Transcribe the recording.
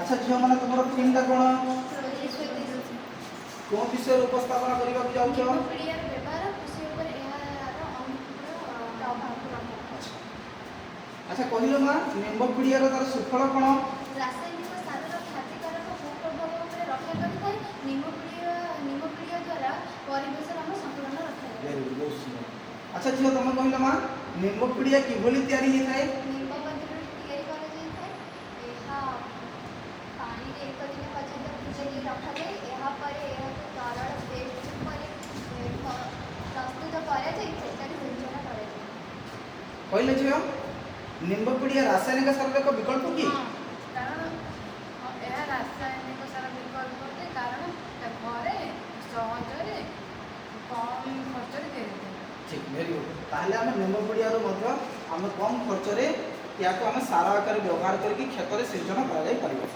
अच्छा झियो माने तुमरो थीमटा कोन को विषय उपस्थापन करबा को जाउ छ पीडियार व्यवहार कृषि ऊपर एहार अनुकूल प्रभाव। अच्छा कहिलो मा निम्बो पीडियार तार सुफल कोन रासायनिक सारर क्षतिकारक कुप्रभाव उपरे रक्षा करिଥାଏ। निम्बो पीडिया द्वारा परिवेश हम संतुलन रखा जाय। वेरी गुड सुनो अच्छा झियो तुम कहिलो मा निम्बो पीडिया किभली तयारी हे थाए निम्बो पत्र तयारी करा जाय थाए। एहा पानी रे एक दिन पर्यंत भिजई रखा जाय। एहा परे एहा तरल पेस्ट परे प्रस्तुत करा जाय तकारी सिंचन करा जाय। कहले झियो निम्बो पीडिया रासायनिक सारर एक विकल्प की कारण यह रासायनिक सार विकल्प होते कारण घरे सहजरे कम खर्च ठीक वेरी गुड ताहले हम निम्बो पीडिया रो मध्य हम कम खर्च रे या को हम सारा आकार व्यवहार करके खेत रे सिंचन करा जाय परिबो।